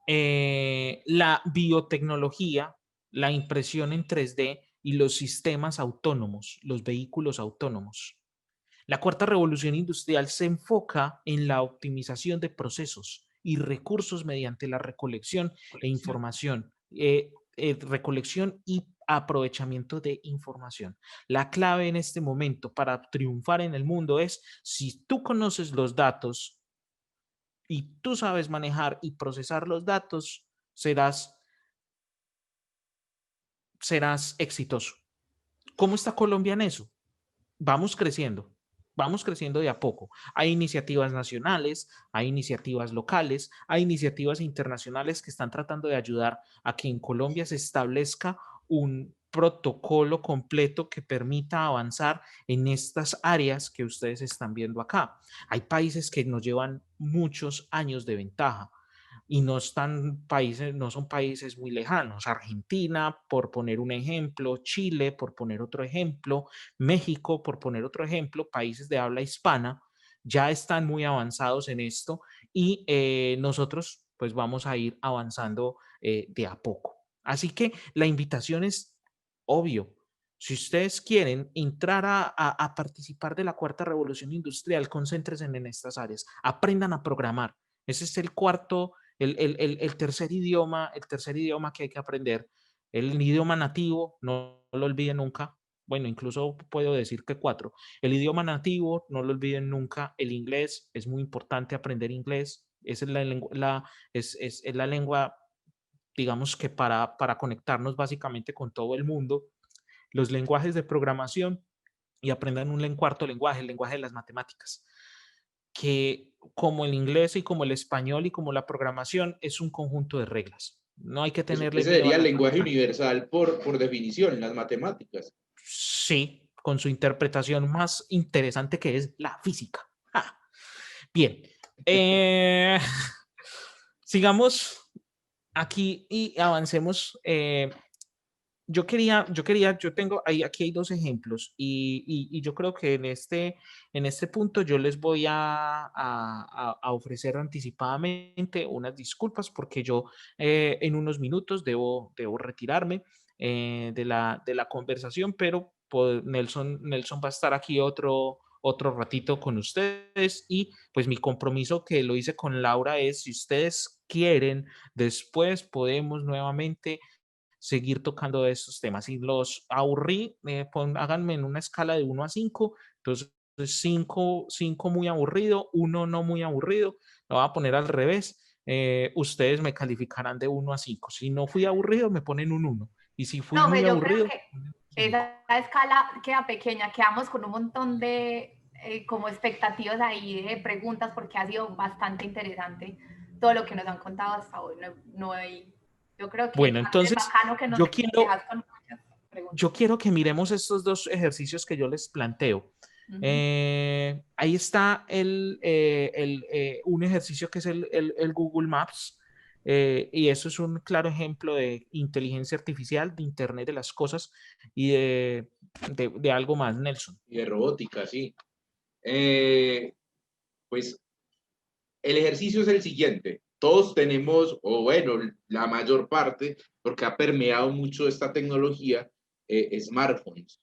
la biotecnología, la impresión en 3D y los sistemas autónomos, los vehículos autónomos. La cuarta revolución industrial se enfoca en la optimización de procesos y recursos mediante la recolección e información, recolección y aprovechamiento de información. La clave en este momento para triunfar en el mundo es si tú conoces los datos y tú sabes manejar y procesar los datos, serás exitoso. ¿Cómo está Colombia en eso? Vamos creciendo de a poco. Hay iniciativas nacionales, hay iniciativas locales, hay iniciativas internacionales que están tratando de ayudar a que en Colombia se establezca un protocolo completo que permita avanzar en estas áreas que ustedes están viendo acá. Hay países que nos llevan muchos años de ventaja y no son países muy lejanos. Argentina, por poner un ejemplo, Chile, por poner otro ejemplo, México, por poner otro ejemplo, países de habla hispana, ya están muy avanzados en esto y nosotros pues vamos a ir avanzando de a poco. Así que la invitación es obvio. Si ustedes quieren entrar a participar de la cuarta revolución industrial, concéntrense en estas áreas, aprendan a programar. Ese es el cuarto, el tercer idioma que hay que aprender. El idioma nativo, no lo olviden nunca. Bueno, incluso puedo decir que cuatro. El idioma nativo, no lo olviden nunca. El inglés, es muy importante aprender inglés. Esa es es la lengua, digamos que para conectarnos básicamente con todo el mundo. Los lenguajes de programación y aprendan un cuarto lenguaje, el lenguaje de las matemáticas, que como el inglés y como el español y como la programación es un conjunto de reglas. No hay que tenerle Ese miedo a sería el las lenguaje matemáticas. universal por definición, las matemáticas. Sí, con su interpretación más interesante que es la física. Ah, bien, eh, sigamos aquí y avancemos. Yo tengo ahí, aquí hay dos ejemplos y yo creo que en este punto yo les voy a ofrecer anticipadamente unas disculpas porque yo en unos minutos debo retirarme de la conversación, pero pues, Nelson va a estar aquí otro ratito con ustedes y pues mi compromiso que lo hice con Laura es, si ustedes quieren, después podemos nuevamente seguir tocando de estos temas. Si los aburrí, háganme en una escala de 1 a 5. Entonces, 5 muy aburrido, 1 no muy aburrido. Lo voy a poner al revés. Ustedes me calificarán de 1 a 5. Si no fui aburrido, me ponen un 1. Y si fui muy Yo creo aburrido, que un 5. esa escala queda pequeña, quedamos con un montón de como expectativas ahí de preguntas porque ha sido bastante interesante todo lo que nos han contado hasta hoy. Yo creo que Bueno, es entonces bacano que nos yo quiero, dejas con muchas preguntas. yo quiero que miremos estos dos ejercicios que yo les planteo. Ahí está un ejercicio que es el Google Maps, y eso es un claro ejemplo de inteligencia artificial, de Internet de las cosas y de algo más, Nelson. Y de robótica, sí. Pues el ejercicio es el siguiente. Todos tenemos, o bueno, la mayor parte, porque ha permeado mucho esta tecnología, smartphones.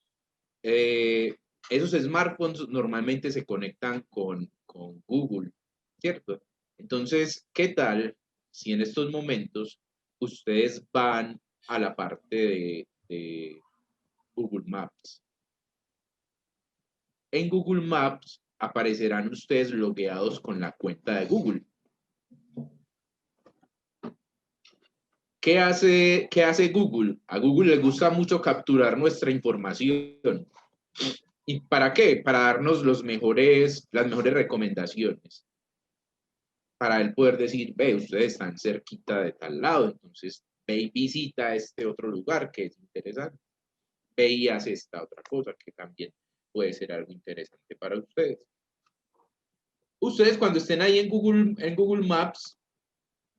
Eh, Esos smartphones normalmente se conectan con Google, ¿cierto? Entonces, ¿qué tal si en estos momentos ustedes van a la parte de Google Maps? En Google Maps aparecerán ustedes logueados con la cuenta de Google. ¿Qué hace Google? A Google le gusta mucho capturar nuestra información. ¿Y para qué? Para darnos las mejores recomendaciones. Para él poder decir, ve, ustedes están cerquita de tal lado, entonces ve y visita este otro lugar que es interesante. Ve y haz esta otra cosa que también puede ser algo interesante para ustedes. Ustedes cuando estén ahí en Google Maps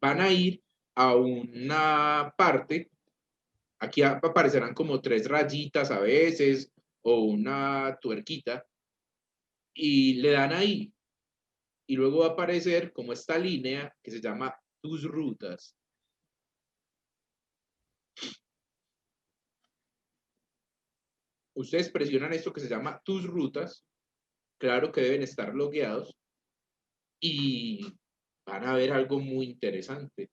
van a ir a una parte, aquí aparecerán como 3 rayitas a veces o una tuerquita y le dan ahí y luego va a aparecer como esta línea que se llama tus rutas. Ustedes presionan esto que se llama tus rutas, claro que deben estar logueados y van a ver algo muy interesante.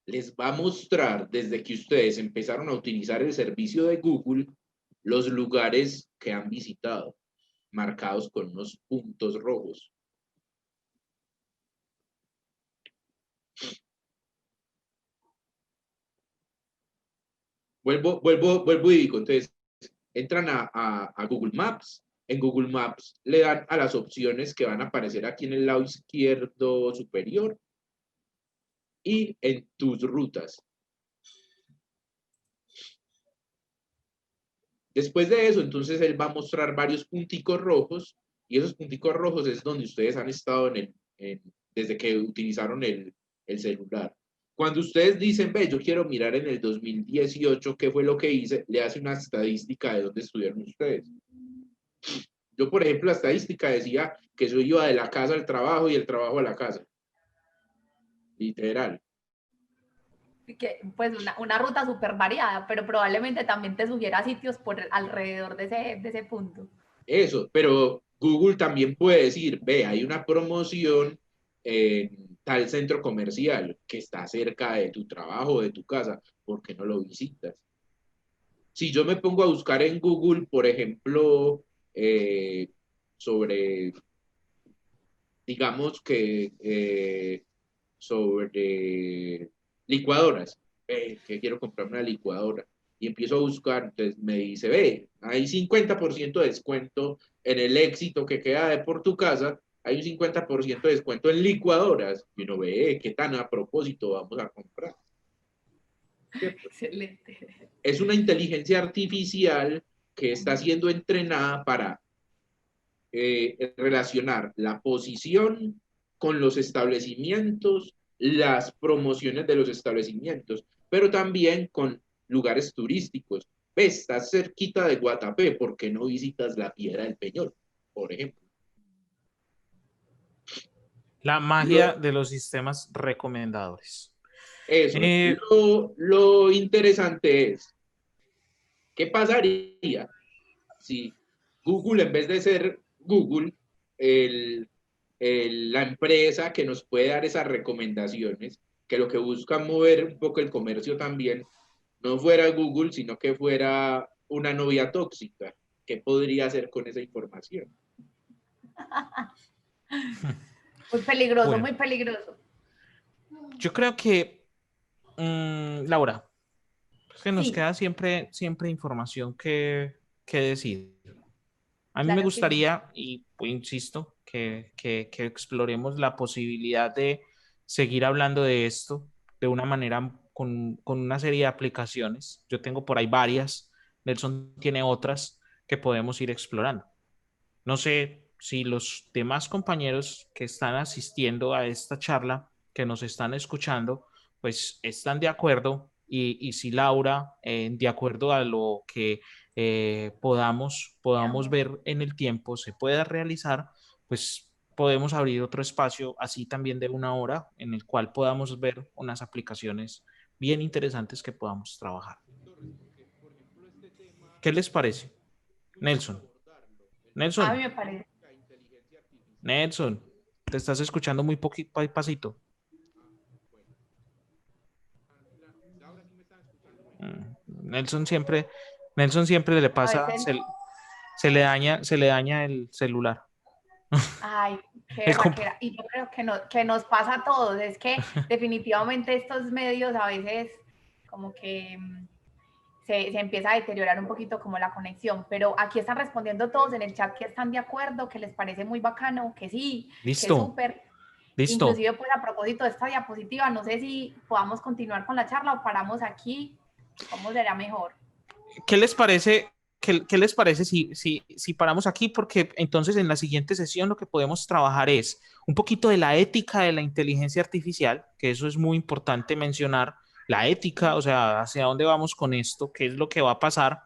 Les va a mostrar desde que ustedes empezaron a utilizar el servicio de Google los lugares que han visitado, marcados con unos puntos rojos. Vuelvo y digo, entonces entran a Google Maps. En Google Maps le dan a las opciones que van a aparecer aquí en el lado izquierdo superior y en tus rutas. Después de eso, entonces él va a mostrar varios punticos rojos y esos punticos rojos es donde ustedes han estado desde que utilizaron el celular. Cuando ustedes dicen, ve, yo quiero mirar en el 2018 qué fue lo que hice, le hace una estadística de dónde estuvieron ustedes. Yo, por ejemplo, la estadística decía que yo iba de la casa al trabajo y del trabajo a la casa. Literal. Que, pues una ruta súper variada, pero probablemente también te sugiera sitios por alrededor de ese punto. Eso, pero Google también puede decir, ve, hay una promoción en tal centro comercial que está cerca de tu trabajo o de tu casa, ¿por qué no lo visitas? Si yo me pongo a buscar en Google, por ejemplo, sobre, digamos sobre licuadoras, que quiero comprar una licuadora, y empiezo a buscar, entonces me dice, ve, hay 50% de descuento en el Éxito que queda de por tu casa, hay un 50% de descuento en licuadoras, y uno ve, qué tan a propósito vamos a comprar. ¿Cierto? Excelente. Es una inteligencia artificial que está siendo entrenada para relacionar la posición con los establecimientos, las promociones de los establecimientos, pero también con lugares turísticos. Ves, estás cerquita de Guatapé, ¿por qué no visitas la Piedra del Peñol, por ejemplo? La magia de los sistemas recomendadores. Eso, lo interesante es, ¿qué pasaría si Google, en vez de ser Google, la empresa que nos puede dar esas recomendaciones, que lo que busca mover un poco el comercio también, no fuera Google, sino que fuera una novia tóxica? ¿Qué podría hacer con esa información? Muy peligroso, Bueno, muy peligroso. yo creo que, Laura, es que nos Sí, queda siempre información que decir. A mí me claro que sí. gustaría, y pues, insisto, que exploremos la posibilidad de seguir hablando de esto de una manera con una serie de aplicaciones. Yo tengo por ahí varias, Nelson tiene otras que podemos ir explorando. No sé si los demás compañeros que están asistiendo a esta charla, que nos están escuchando, pues están de acuerdo y si Laura, de acuerdo a lo que podamos ver en el tiempo, se pueda realizar, pues podemos abrir otro espacio así también de 1 hora en el cual podamos ver unas aplicaciones bien interesantes que podamos trabajar. ¿Qué les parece? Nelson. A mí Nelson. me parece. Nelson, te estás escuchando muy pasito. Nelson siempre, Nelson siempre le A pasa, veces, se le daña el celular. ay, qué El compu- berraquera. Y yo creo que, no, que nos pasa a todos. Es que definitivamente estos medios a veces como que se empieza a deteriorar un poquito como la conexión, pero aquí están respondiendo todos en el chat que están de acuerdo, que les parece muy bacano, que sí, que Listo, súper. listo. Inclusive, pues a propósito de esta diapositiva, no sé si podamos continuar con la charla o paramos aquí, ¿cómo será mejor? ¿Qué les parece? ¿Qué les parece si paramos aquí? Porque entonces en la siguiente sesión lo que podemos trabajar es un poquito de la ética de la inteligencia artificial, que eso es muy importante mencionar, la ética, o sea, hacia dónde vamos con esto, qué es lo que va a pasar.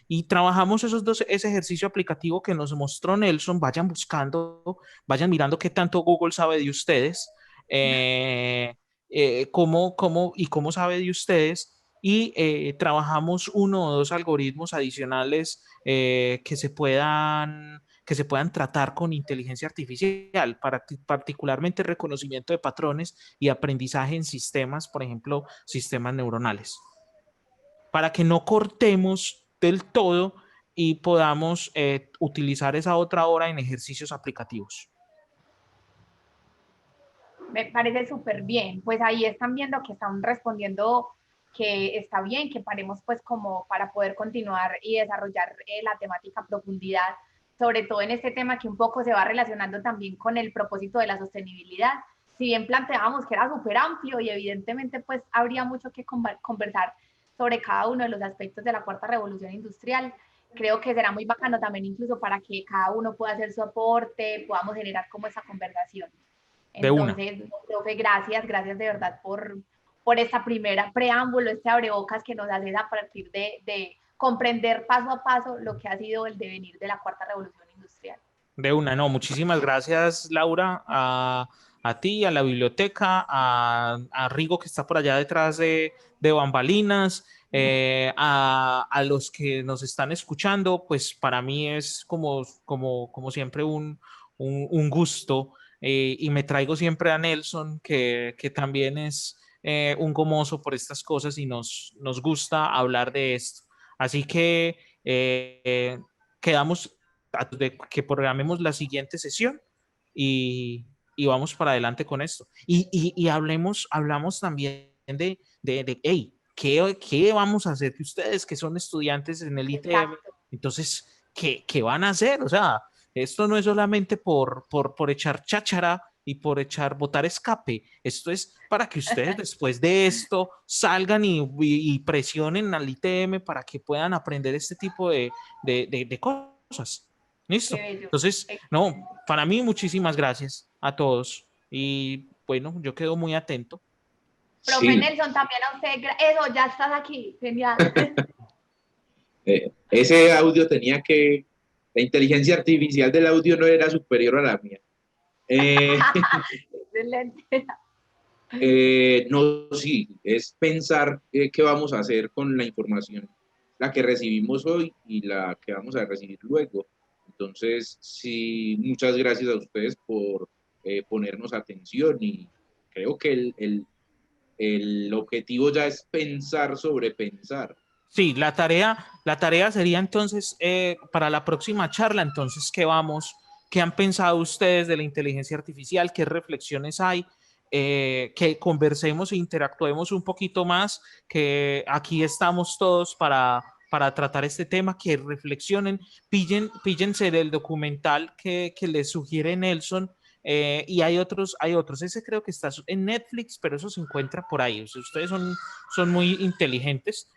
Y trabajamos esos dos, ese ejercicio aplicativo que nos mostró Nelson, vayan buscando, vayan mirando qué tanto Google sabe de ustedes, cómo sabe de ustedes y trabajamos uno o dos algoritmos adicionales que se puedan tratar con inteligencia artificial, particularmente reconocimiento de patrones y aprendizaje en sistemas, por ejemplo, sistemas neuronales, para que no cortemos del todo y podamos utilizar esa otra hora en ejercicios aplicativos. Me parece súper bien. Pues ahí están viendo que están respondiendo que está bien, que paremos pues como para poder continuar y desarrollar la temática a profundidad, sobre todo en este tema que un poco se va relacionando también con el propósito de la sostenibilidad. Si bien planteábamos que era súper amplio y evidentemente pues habría mucho que conversar sobre cada uno de los aspectos de la cuarta revolución industrial, creo que será muy bacano también incluso para que cada uno pueda hacer su aporte, podamos generar como esa conversación. De una. Entonces, profe, gracias de verdad por esta primera preámbulo, este abrebocas que nos haces a partir de comprender paso a paso lo que ha sido el devenir de la cuarta revolución industrial. De una, no, muchísimas gracias, Laura, a ti, a la biblioteca, a Rigo que está por allá detrás de bambalinas, a los que nos están escuchando, pues para mí es como siempre un gusto y me traigo siempre a Nelson, que también es un gomoso por estas cosas y nos gusta hablar de esto. Así que quedamos de que programemos la siguiente sesión y vamos para adelante con esto. Y hablamos también hey, ¿qué vamos a hacer? Que ustedes que son estudiantes en el ITM, Exacto. entonces, ¿qué van a hacer? O sea, esto no es solamente por echar cháchara y por botar escape. Esto es para que ustedes después de esto salgan y presionen al ITM para que puedan aprender este tipo de cosas. Qué Listo. bello. Entonces, no, Excelente. para mí muchísimas gracias a todos y bueno, yo quedo muy atento. Profe Sí, Nelson, también a usted, eso, ya estás aquí, genial. ese audio la inteligencia artificial del audio no era superior a la mía. Excelente. No, sí, es pensar qué vamos a hacer con la información, la que recibimos hoy y la que vamos a recibir luego. Entonces, sí, muchas gracias a ustedes por ponernos atención y creo que el objetivo ya es pensar sobre pensar. Sí, la tarea sería entonces para la próxima charla, entonces, ¿qué han pensado ustedes de la inteligencia artificial? ¿Qué reflexiones hay? Que conversemos e interactuemos un poquito más, que aquí estamos todos para tratar este tema, que reflexionen, píllense del documental que les sugiere Nelson. Y hay otros. Ese creo que está en Netflix, pero eso se encuentra por ahí. O sea, ustedes son muy inteligentes.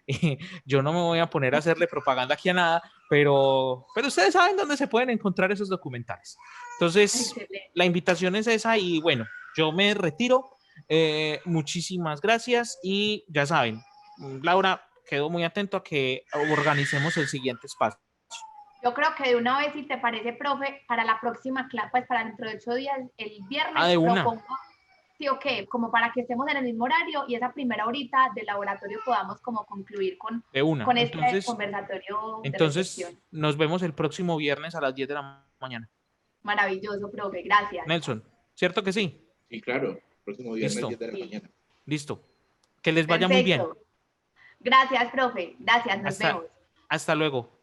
Yo no me voy a poner a hacerle propaganda aquí a nada, pero ustedes saben dónde se pueden encontrar esos documentales. Entonces, Excelente. la invitación es esa y bueno, yo me retiro. Muchísimas gracias y ya saben, Laura, quedo muy atento a que organicemos el siguiente espacio. Yo creo que de una vez, si te parece, profe, para la próxima clase, pues para dentro de 8 días, el Ah, viernes, de una, propongo, sí o qué, como para que estemos en el mismo horario y esa primera horita del laboratorio podamos como concluir de una. con este conversatorio de Entonces reflexión. nos vemos el próximo viernes a las 10 de la mañana. Maravilloso, profe, gracias. Nelson, ¿cierto que sí? Sí, claro, próximo viernes Listo, 10 de la Sí, mañana. listo. Que les vaya muy bien. perfecto. Gracias, profe. Gracias, nos Hasta, vemos. hasta luego.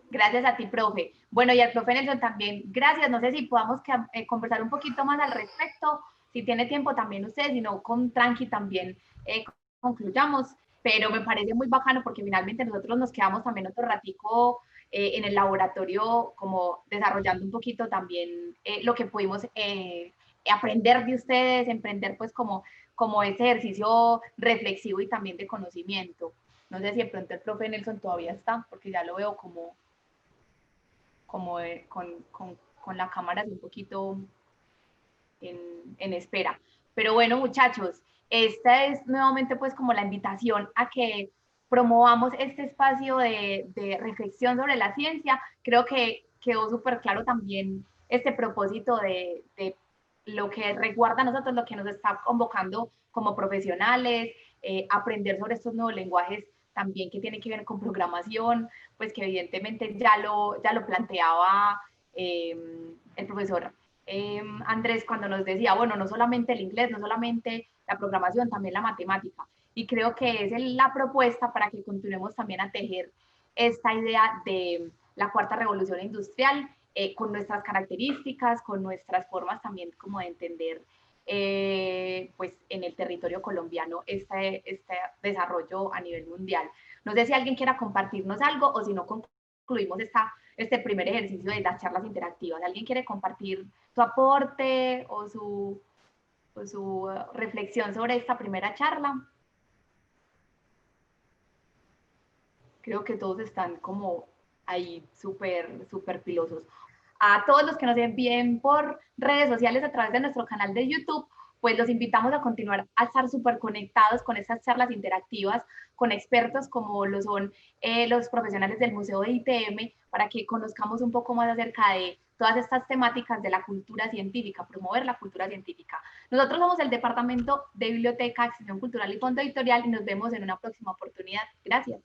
Gracias a ti, profe. Bueno, y al profe Nelson también, gracias. No sé si podamos conversar un poquito más al respecto. Si tiene tiempo también usted, si no, con tranqui también concluyamos. pero me parece muy bacano porque finalmente nosotros nos quedamos también otro ratico en el laboratorio como desarrollando un poquito también lo que pudimos aprender de ustedes, emprender pues como ese ejercicio reflexivo y también de conocimiento. No sé si de pronto el profe Nelson todavía está, porque ya lo veo como con la cámara un poquito en espera. Pero bueno, muchachos, esta es nuevamente pues como la invitación a que promovamos este espacio de reflexión sobre la ciencia. Creo que quedó súper claro también este propósito de lo que resguarda a nosotros, lo que nos está convocando como profesionales, aprender sobre estos nuevos lenguajes también que tienen que ver con programación, pues que evidentemente ya lo planteaba el profesor Andrés cuando nos decía, bueno, no solamente el inglés, no solamente la programación, también la matemática. Y creo que es la propuesta para que continuemos también a tejer esta idea de la cuarta revolución industrial con nuestras características, con nuestras formas también como de entender pues en el territorio colombiano este desarrollo a nivel mundial. No sé si alguien quiera compartirnos algo o si no concluimos este primer ejercicio de las charlas interactivas. ¿Alguien quiere compartir su aporte o su reflexión sobre esta primera charla? Creo que todos están como ahí súper pilosos. A todos los que nos envíen por redes sociales a través de nuestro canal de YouTube, pues los invitamos a continuar a estar súper conectados con estas charlas interactivas, con expertos como lo son los profesionales del Museo de ITM, para que conozcamos un poco más acerca de todas estas temáticas de la cultura científica, promover la cultura científica. Nosotros somos el Departamento de Biblioteca, Extensión Cultural y Fondo Editorial y nos vemos en una próxima oportunidad. Gracias.